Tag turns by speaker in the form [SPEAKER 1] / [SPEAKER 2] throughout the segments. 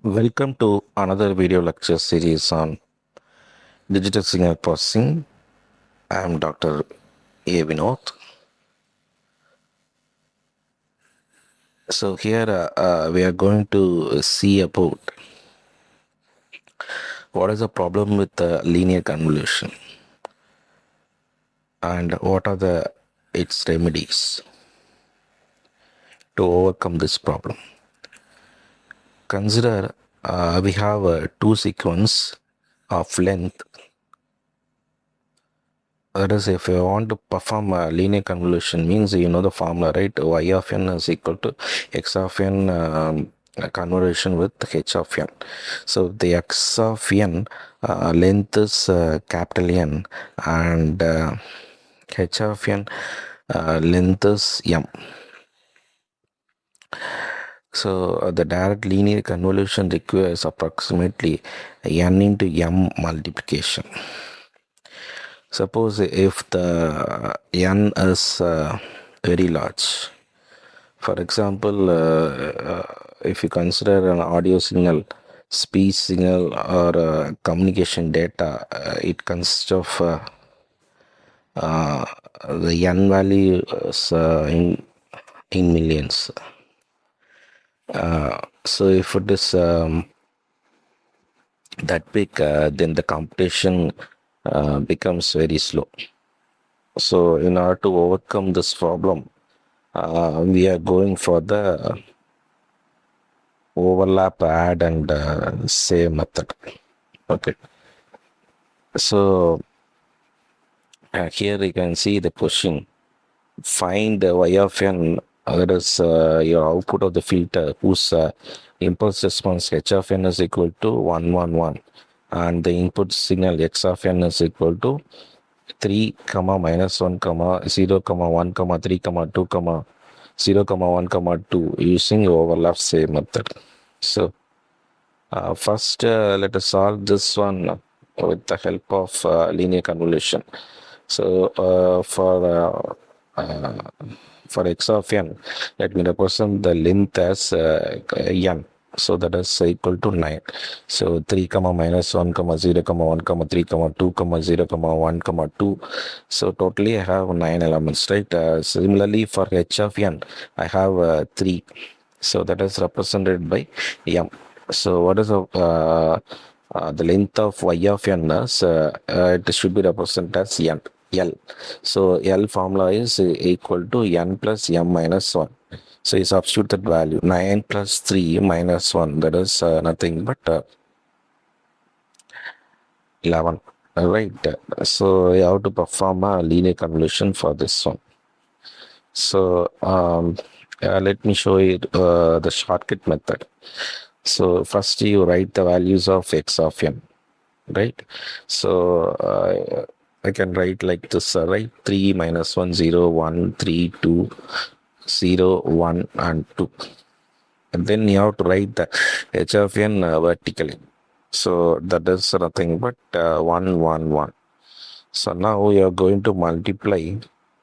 [SPEAKER 1] Welcome to another video lecture series on digital signal processing. I am Dr. A. Vinod. So here we are going to see about what is the problem with the linear convolution and what are its remedies to overcome this problem. Consider we have two sequence of length. That is, if you want to perform a linear convolution, means you know the formula, right? Y of n is equal to x of n convolution with h of n. So the x of n length is capital N and h of n length is m. So the direct linear convolution requires approximately n into m multiplication. Suppose if the n is very large, for example, if you consider an audio signal, speech signal, or communication data, it consists of the n value is in millions. So if it is that big, then the computation becomes very slow. So in order to overcome this problem, we are going for the overlap, add, and save method. Okay. So here you can see the question. Find the y of n, that is your output of the filter, whose impulse response h of n is equal to 1, 1, 1. And the input signal x of n is equal to 3, minus 1, 0, 1, 3, 2, 0, 1, 2 using overlap save method. So first let us solve this one with the help of linear convolution. So for x of n, let me represent the length as n. So that is equal to 9. So 3, minus 1, 0, 1, 3, 2, 0, 1, 2. So totally I have 9 elements, right? Similarly for h of n, I have 3. So that is represented by m. So what is the length of y of n is, it should be represented as n. L. So L formula is equal to n plus m minus 1. So you substitute that value, 9 plus 3 minus 1, that is nothing but 11. Right. So you have to perform a linear convolution for this one. So let me show you the shortcut method. So first you write the values of x of n, right? So I can write like this, right? 3, minus 1, 0, 1, 3, 2, 0, 1, and 2. And then you have to write the h of n vertically. So that is nothing but 1, 1, 1. So now we are going to multiply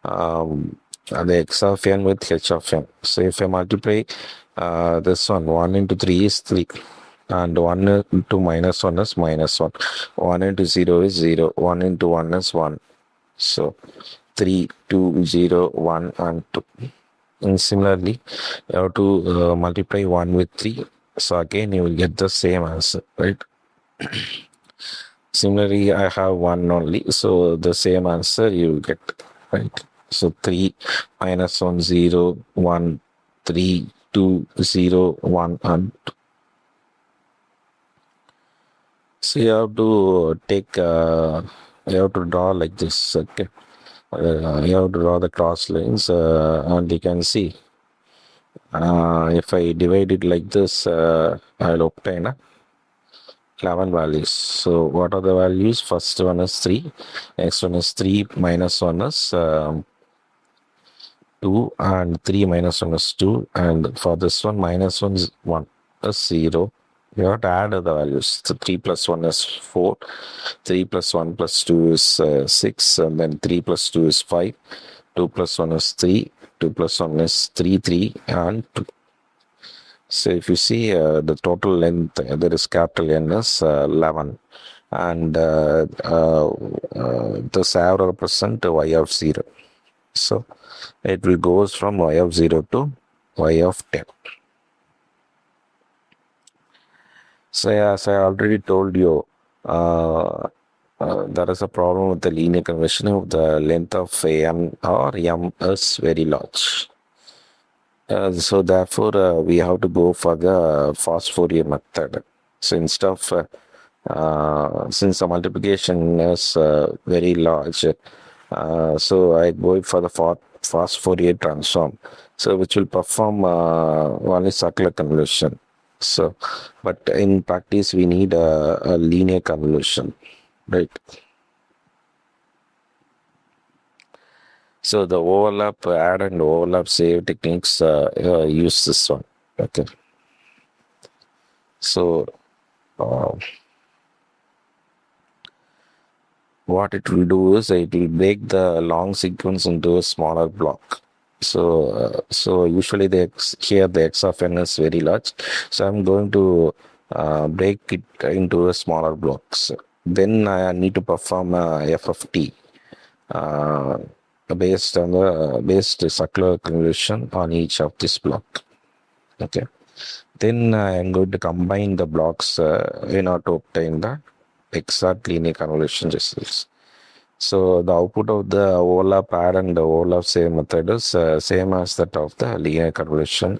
[SPEAKER 1] the x of n with h of n. So if I multiply this one, 1 into 3 is 3. And 1 into minus 1 is minus 1. 1 into 0 is 0. 1 into 1 is 1. So 3, 2, 0, 1, and 2. And similarly, you have to multiply 1 with 3. So again, you will get the same answer, right? Similarly, I have 1 only. So the same answer you will get, right? So 3, minus 1, 0, 1, 3, 2, 0, 1, and 2. So you have to take, you have to draw like this, okay? You have to draw the cross lines, and you can see, if I divide it like this, I'll obtain 11 values. So what are the values? First one is 3, next one is 3, minus 1 is 2, and 3 minus 1 is 2, and for this one, minus 1 is 1 is 0. You have to add the values. So 3 plus 1 is 4, 3 plus 1 plus 2 is 6, and then 3 plus 2 is 5, 2 plus 1 is 3, 2 plus 1 is 3, 3, and 2. So if you see the total length, there is capital N is 11, and this arrow represent y of 0. So it will goes from y of 0 to y of 10. So as I already told you, there is a problem with the linear conversion if the length of n or m is very large. So therefore, we have to go for the fast Fourier method. So instead of since the multiplication is very large, so I go for the fast Fourier transform. So which will perform only circular convolution. So, but in practice, we need a linear convolution, right? So the overlap add and overlap save techniques use this one. Okay. So what it will do is it will break the long sequence into a smaller block. So usually here the x of n is very large. So I'm going to break it into a smaller blocks. Then I need to perform f of t based on the circular convolution on each of this block. Okay. Then I'm going to combine the blocks in order to obtain the exact linear convolution results. So the output of the overlap add and the overlap save method is same as that of the linear convolution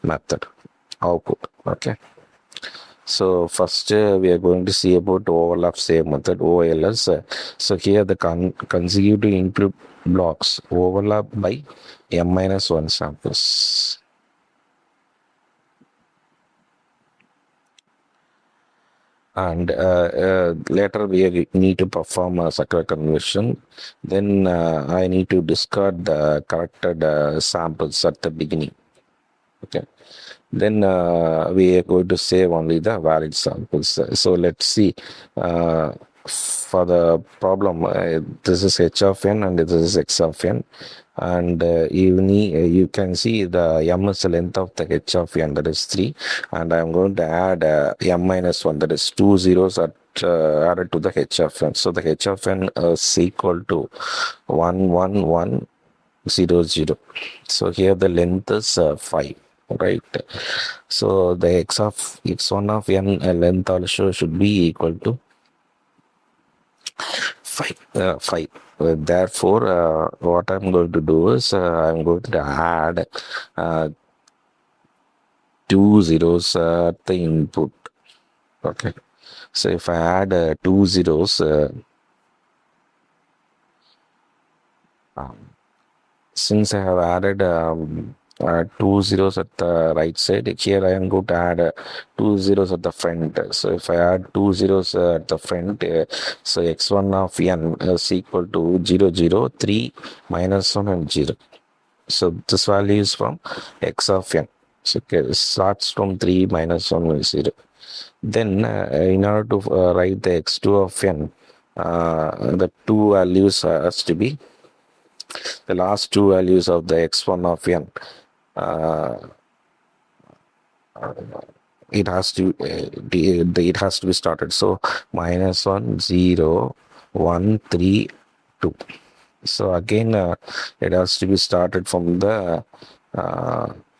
[SPEAKER 1] method output. Okay. So first we are going to see about overlap save method, OLS. So here the consecutive input blocks overlap by m-1 samples. And later we need to perform a circular conversion. Then I need to discard the corrected samples at the beginning. Okay. Then we are going to save only the valid samples. So let's see. For the problem, this is h of n and this is x of n. And you can see the m is the length of the h of n, that is 3. And I'm going to add m-1, that is 2 zeros added to the h of n. So the h of n is equal to 1, 1, 1, 0, 0. So here the length is 5. Right. So the x1 of n length also should be equal to 5. 5. Therefore, what I'm going to do is I'm going to add 2 zeros at the input. Okay. So if I add 2 zeros, since I have added 2 zeros at the right side, here I am going to add 2 zeros at the front. So if I add 2 zeros at the front, so x1 of n is equal to 0, 0, 3, minus 1 and 0. So this value is from x of n. So it starts from 3, minus 1 and 0. Then in order to write the x2 of n, the two values has to be the last two values of the x1 of n. It has to be started. So minus 1, 0, 1, 3, 2. So again it has to be started from the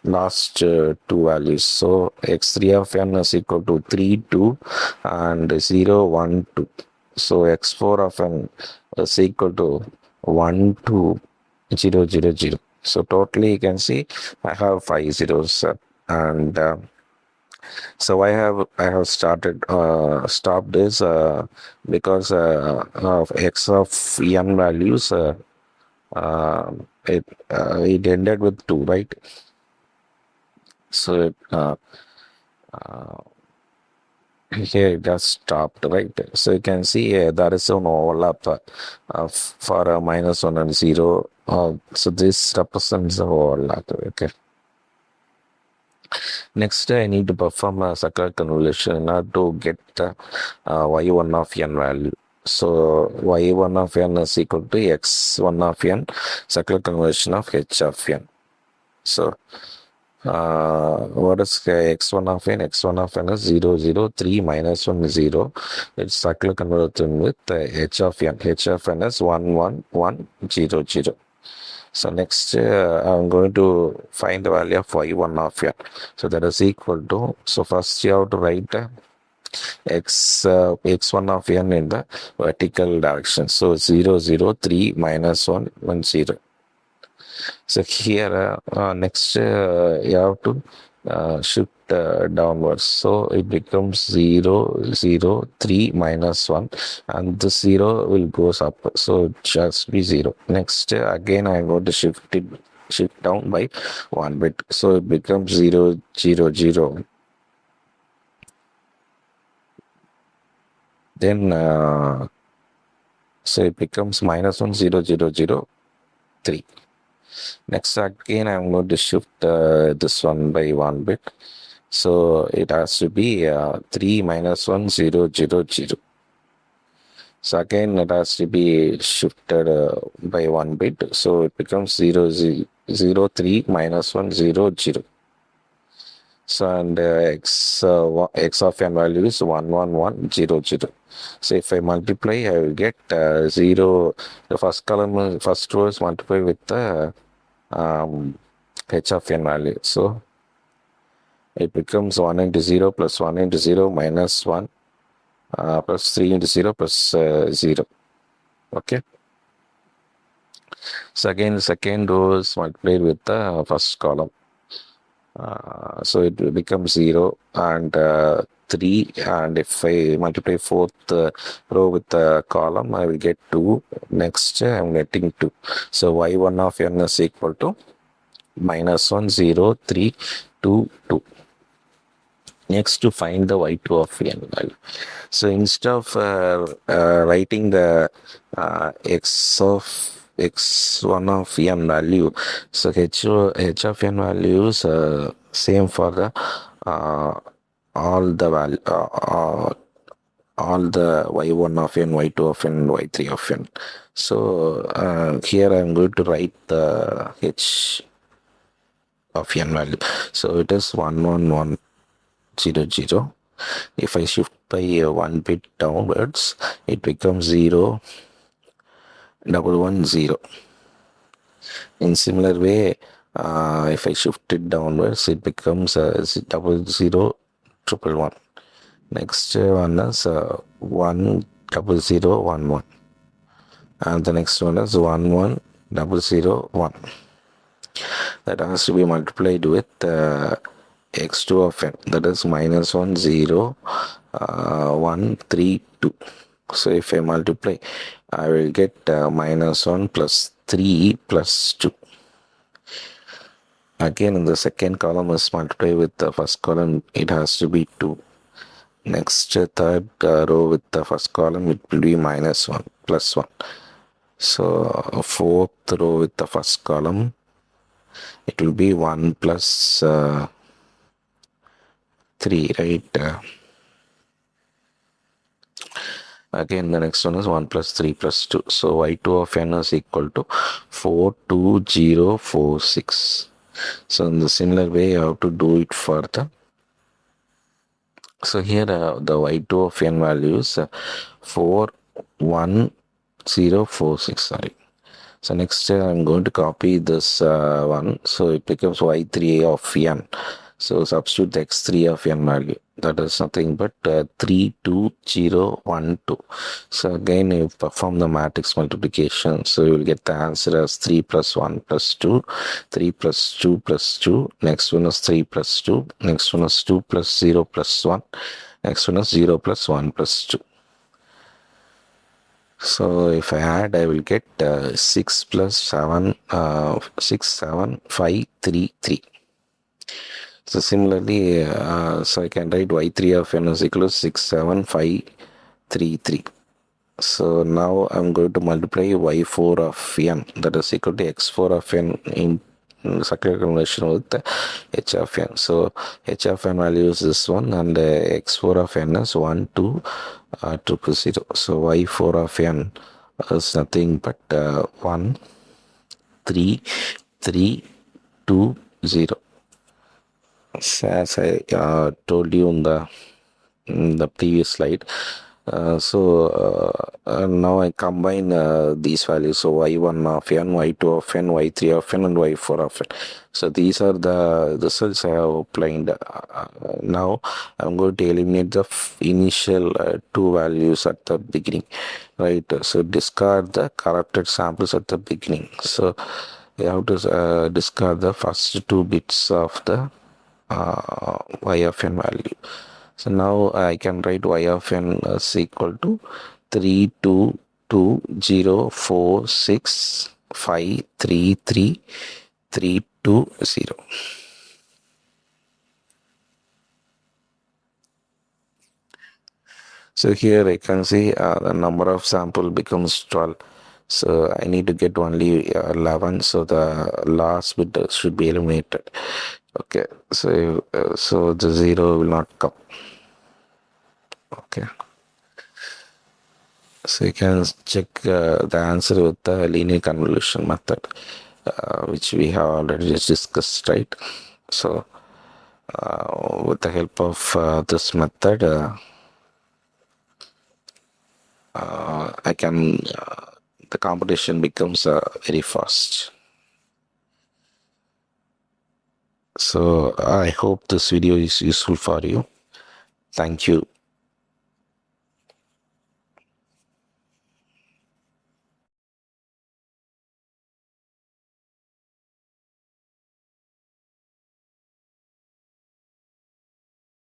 [SPEAKER 1] last two values. So x3 of n is equal to 3, 2 and 0, 1, 2. So x4 of n is equal to 1, 2, 0, 0, 0. So totally you can see I have 5 zeros and so I have stopped this because of x of n values it ended with 2, right? So here it has stopped, right? So you can see there is an overlap for minus 1 and 0. So this represents the overlap. Okay. Next, I need to perform a circular convolution in order to get the y1 of n value. So y1 of n is equal to x1 of n, circular convolution of h of n. So what is x1 of n? X1 of n is 0, 0, 3 minus 1 is 0. It's circular conversion with h of n. H of n is 1, 1, 1, 0, 0. So next I'm going to find the value of y1 of n. So that is equal to, so first you have to write x1 of n in the vertical direction. So 0, 0, 3 minus 1, 1, 0. So here next you have to shift downwards. So it becomes 0, 0, 3 minus 1 and the 0 will goes up. So it just be 0. Next again I'm going to shift down by 1 bit. So it becomes 0, 0, 0. Then so it becomes minus 1, 0, 0, 0, 3. Next again I'm going to shift this one by 1 bit. So it has to be 3 minus 1, 0, 0, 0. So again it has to be shifted by 1 bit. So it becomes 0, 0, 3 minus 1, 0, 0. So and x of n value is 1, 1, 1, 0, 0. So if I multiply, I will get 0. The first column, first row is multiplied with the h of n value. So it becomes 1 into 0 plus 1 into 0 minus 1 plus 3 into 0 plus 0. Okay. So again, the second row is multiplied with the first column. So it will become 0 and 3, and if I multiply fourth row with the column, I will get 2. Next, I'm getting 2. So y1 of n is equal to minus 1, 0, 3, 2, 2. Next, to find the y2 of n value. So instead of writing the x1 of n value, so h of n value is same for the all the value all the y1 of n, y2 of n, y3 of n. So here I'm going to write the h of n value. So it is 1, 1, 1, 0, 0. If I shift by 1 bit downwards, it becomes 0, 1, 1, 0. In similar way, if I shift it downwards, it becomes 0, 0, 1, 1. Next one is 1, 0, 0, 1, 1. And the next one is 1, 1, 0, 0, 1. That has to be multiplied with x2 of n, that is minus 1, 0, 1, 3, 2. So if I multiply, I will get minus 1 plus 3 plus 2. Again, in the second column is multiplied with the first column, it has to be 2. Next, third row with the first column, it will be minus 1 plus 1. So fourth row with the first column, it will be 1 plus 3, right? Again, the next one is 1 plus 3 plus 2. So y2 of n is equal to 42046. So in the similar way, you have to do it further. So here the y2 of n value is 41046. Sorry. So next I'm going to copy this one. So it becomes y3 of n. So substitute the x3 of n value. That is nothing but 32012. So again, you perform the matrix multiplication. So you will get the answer as 3 plus 1 plus 2, 3 plus 2 plus 2. Next one is 3 plus 2. Next one is 2 plus 0 plus 1. Next one is 0 plus 1 plus 2. So if I add, I will get 6 plus 7, 6, 7, 5, 3, 3. So similarly, so I can write y3 of n is equal to 6, 7, 5, 3, 3. So now I'm going to multiply y4 of n, that is equal to x4 of n in circular conversion with the h of n. So h of n value is this one, and x4 of n is 1, 2, 0, 0. So y4 of n is nothing but 1, 3, 3, 2, 0. as I told you in the previous slide. Now I combine these values. So y1 of n, y2 of n, y3 of n, and y4 of n. So these are the results I have obtained. Now I'm going to eliminate the initial two values at the beginning, right? So discard the corrupted samples at the beginning. So you have to discard the first two bits of the y of n value. So now I can write y of n is equal to 3220465333320. So here I can see the number of sample becomes 12. So I need to get only 11. So the last bit should be eliminated. Okay. So the 0 will not come. Okay. So you can check the answer with the linear convolution method, which we have already discussed, right? So with the help of this method, I can the computation becomes very fast. So I hope this video is useful for you. Thank you.